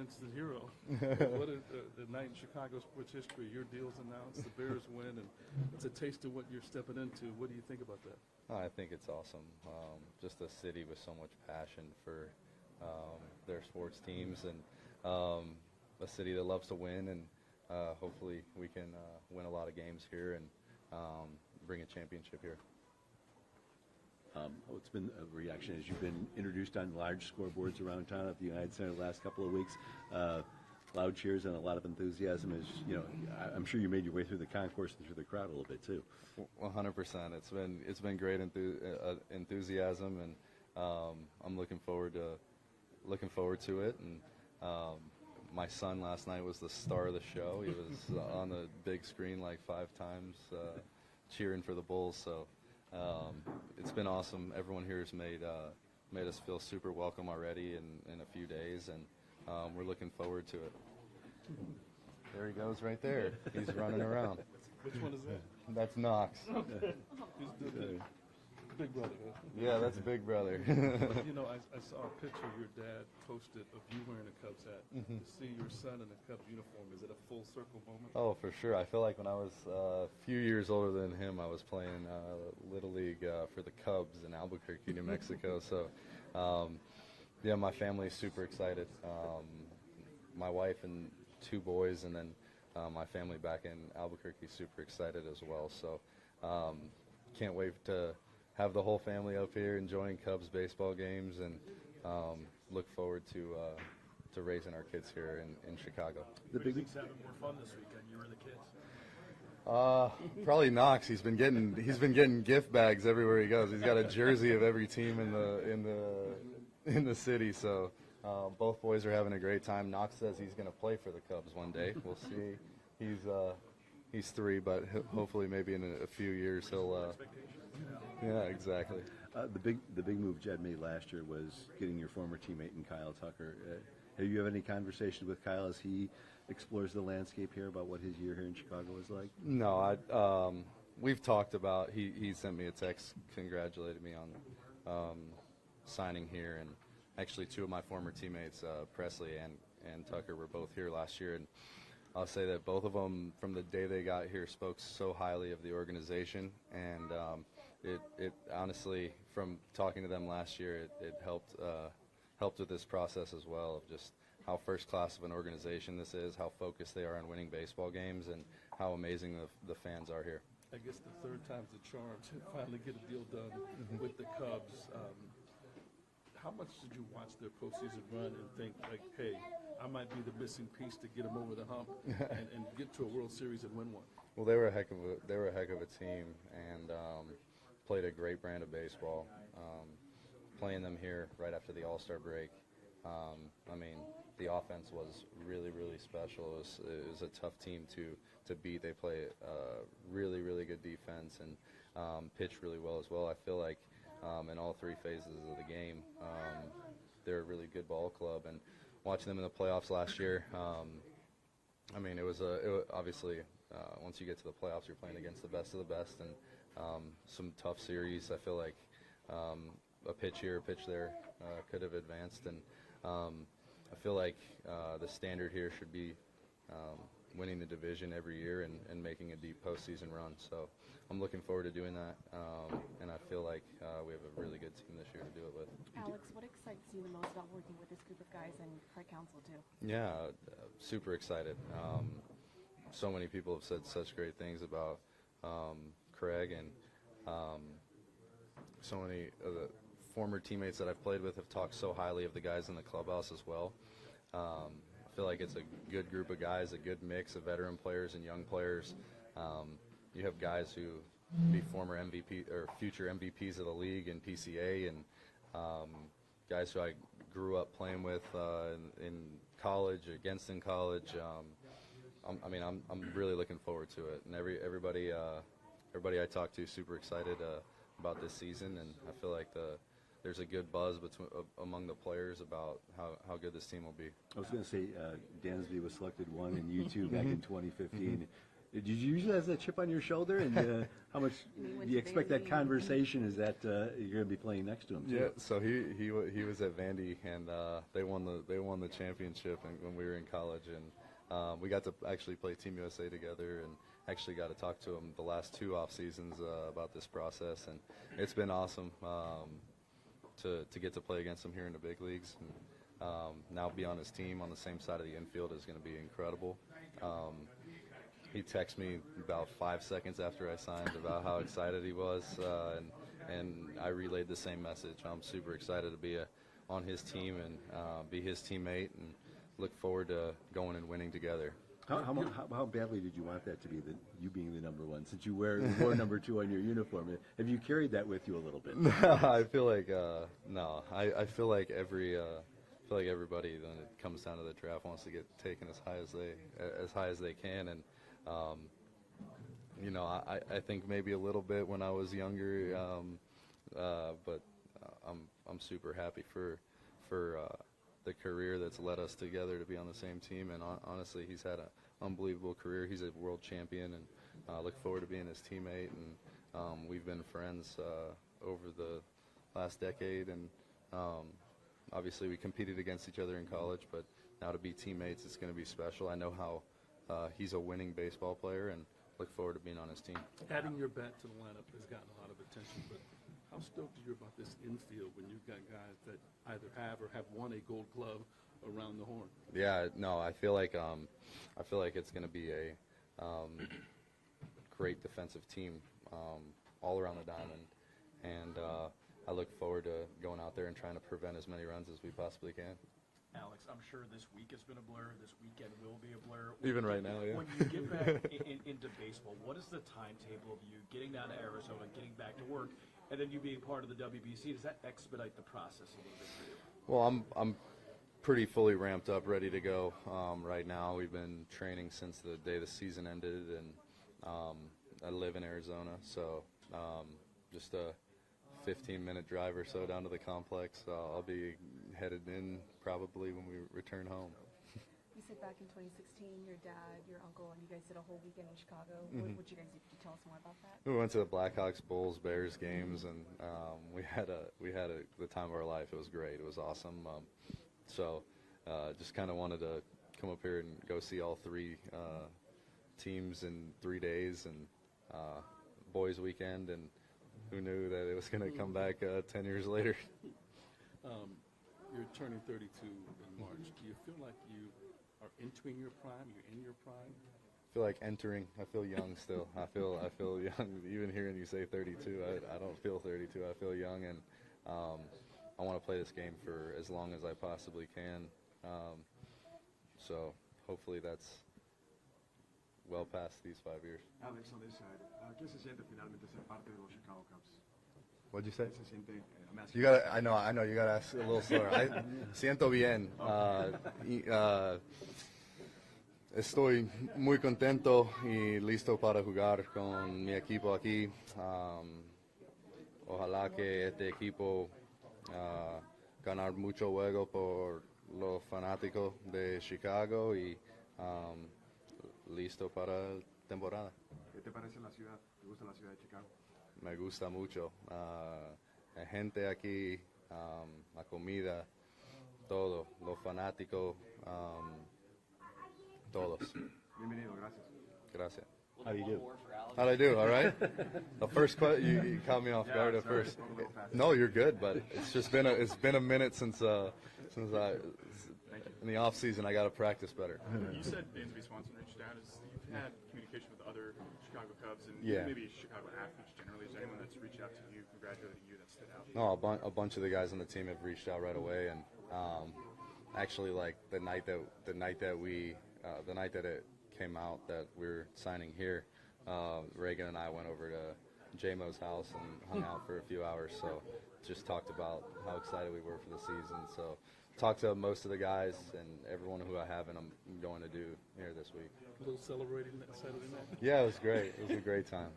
instant hero. What is the night in Chicago sports history? Your deal's announced, the Bears win, and it's a taste of what you're stepping into. What do you think about that? I think it's awesome. Just a city with so much passion for their sports teams, and a city that loves to win, and hopefully we can win a lot of games here and bring a championship here. What's been a reaction as you've been introduced on large scoreboards around town at the United Center the last couple of weeks? Loud cheers and a lot of enthusiasm. As you know, I'm sure you made your way through the concourse and through the crowd a little bit too. 100%. It's been great enthusiasm, and I'm looking forward to it. And my son last night was the star of the show. He was on the big screen like 5 times, cheering for the Bulls. So. It's been awesome. Everyone here has made us feel super welcome already in a few days, and we're looking forward to it. There he goes right there. He's running around. Which one is that? That's Knox. Okay. He's the big brother. Huh? Yeah, that's Big Brother. But, you know, I saw a picture your dad posted of you wearing a Cubs hat. To see your son in a Cubs uniform, is it a full circle moment? Oh, for sure. I feel like when I was a few years older than him, I was playing Little League for the Cubs in Albuquerque, New Mexico. So, yeah, my family's super excited. My wife and 2 boys, and then my family back in Albuquerque super excited as well. So, can't wait to have the whole family up here enjoying Cubs baseball games, and look forward to raising our kids here in Chicago. The big leagues having more fun this weekend. You were the kids. Probably Knox. He's been getting gift bags everywhere he goes. He's got a jersey of every team in the city. So both boys are having a great time. Knox says he's going to play for the Cubs one day. We'll see. He's 3, but hopefully maybe in a few years he'll. Yeah, exactly. The big move Jed made last year was getting your former teammate in Kyle Tucker. Have you had any conversations with Kyle as he explores the landscape here about what his year here in Chicago was like? No, we've talked about. He sent me a text congratulating me on signing here, and actually 2 of my former teammates, Presley and Tucker, were both here last year, and I'll say that both of them, from the day they got here, spoke so highly of the organization, and it honestly, from talking to them last year, it helped with this process as well, of just how first class of an organization this is, how focused they are on winning baseball games, and how amazing the fans are here. I guess the third time's the charm to finally get a deal done with the Cubs. How much did you watch their postseason run and think, like, hey, I might be the missing piece to get them over the hump and get to a World Series and win one? Well, they were a heck of a team, and played a great brand of baseball. Playing them here right after the All-Star break, I mean, the offense was really, really special. It was a tough team to beat. They play really, really good defense and pitch really well as well. I feel like in all 3 phases of the game, they're a really good ball club. And watching them in the playoffs last year, I mean, it was obviously once you get to the playoffs, you're playing against the best of the best, and some tough series. I feel like a pitch here, a pitch there could have advanced, and I feel like the standard here should be winning the division every year and making a deep postseason run. So I'm looking forward to doing that, and I feel like we have a really good team this year to do it with. Alex, what excites you the most about working with this group of guys and Craig Counsell too? Yeah, super excited. So many people have said such great things about Craig, and so many of the former teammates that I've played with have talked so highly of the guys in the clubhouse as well. I feel like it's a good group of guys, a good mix of veteran players and young players. You have guys who be former MVP or future MVPs of the league and PCA, and guys who I grew up playing with in college, against in college. I'm really looking forward to it, and everybody I talk to is super excited about this season, and I feel like there's a good buzz among the players about how good this team will be. I was going to say Dansby was selected 1 and you 2 back in 2015. Did you use it as a chip on your shoulder? And how much do you expect that conversation? Is that you're going to be playing next to him? Too? Yeah, so he was at Vandy, and they won the championship when we were in college, and we got to actually play Team USA together, and actually got to talk to him the last 2 off seasons about this process, and it's been awesome to get to play against him here in the big leagues, and now be on his team on the same side of the infield is going to be incredible. He texted me about 5 seconds after I signed about how excited he was, and I relayed the same message. I'm super excited to be on his team and be his teammate, and look forward to going and winning together. How badly did you want that to be, you being the number 1, since you wore number 2 on your uniform? Have you carried that with you a little bit? I feel like no. I feel like everybody, when it comes down to the draft, wants to get taken as high as they can, and I think maybe a little bit when I was younger, but I'm super happy for the career that's led us together to be on the same team. And honestly, he's had an unbelievable career. He's a world champion, and I look forward to being his teammate. And we've been friends over the last decade, and obviously we competed against each other in college, but now to be teammates, it's going to be special. I know how he's a winning baseball player, and look forward to being on his team. Adding your bat to the lineup has gotten a lot of attention, but how stoked are you about this infield when you've got guys that either have or have won a Gold Glove around the horn? Yeah, no, I feel like it's going to be a great defensive team all around the diamond, and I look forward to going out there and trying to prevent as many runs as we possibly can. Alex, I'm sure this week has been a blur. This weekend will be a blur. Even right now, yeah. When you get back into baseball, what is the timetable of you getting down to Arizona, getting back to work, and then you being part of the WBC? Does that expedite the process a little bit for you? Well, I'm pretty fully ramped up, ready to go right now. We've been training since the day the season ended, and I live in Arizona, so just a 15-minute drive or so down to the complex. I'll be headed in probably when we return home. You said back in 2016, your dad, your uncle, and you guys did a whole weekend in Chicago. What you guys do? Could you tell us more about that? We went to the Blackhawks, Bulls, Bears games, and we had the time of our life. It was great. It was awesome. So just kind of wanted to come up here and go see all 3 teams in 3 days, and boys weekend, and who knew that it was going to come back 10 years later. You're turning 32 in March. Do you feel like you are entering your prime? You're in your prime? I feel like entering. I feel young still. I feel young. Even hearing you say 32, I don't feel 32. I feel young, and I want to play this game for as long as I possibly can. So hopefully that's well past these 5 years. Alex, on this side, ¿qué se siente finalmente ser parte de los Chicago Cubs? What'd you say? ¿Qué se siente? I'm asking You got. I know. You got to ask a little slower. Siento bien. Estoy muy contento y listo para jugar con mi equipo aquí. Ojalá que este equipo ganar mucho juego por los fanáticos de Chicago y listo para la temporada. ¿Qué te parece la ciudad? ¿Te gusta la ciudad de Chicago? Me gusta mucho. La gente aquí, la comida, todo, los fanáticos, todos. Bienvenido, gracias. Gracias. How do you do? How'd I do? All right. The first question, you caught me off guard at sorry, first. spoke a little fast. No, you're good, but it's just been a minute since I in the off season I got to practice better. You said Dansby Swanson reached out. You've had communication with other Chicago Cubs and Yeah. maybe Chicago athletes generally. Is there anyone that's reached out to you, congratulating you, that stood out? No, a bunch of the guys on the team have reached out right away, and actually, like the night that it came out that we're signing here, Reagan and I went over to J-Mo's house and hung out for a few hours. So just talked about how excited we were for the season. So talked to most of the guys and everyone who I haven't. I'm going to do here this week. A little celebrating that Saturday night? Yeah, it was great. It was a great time.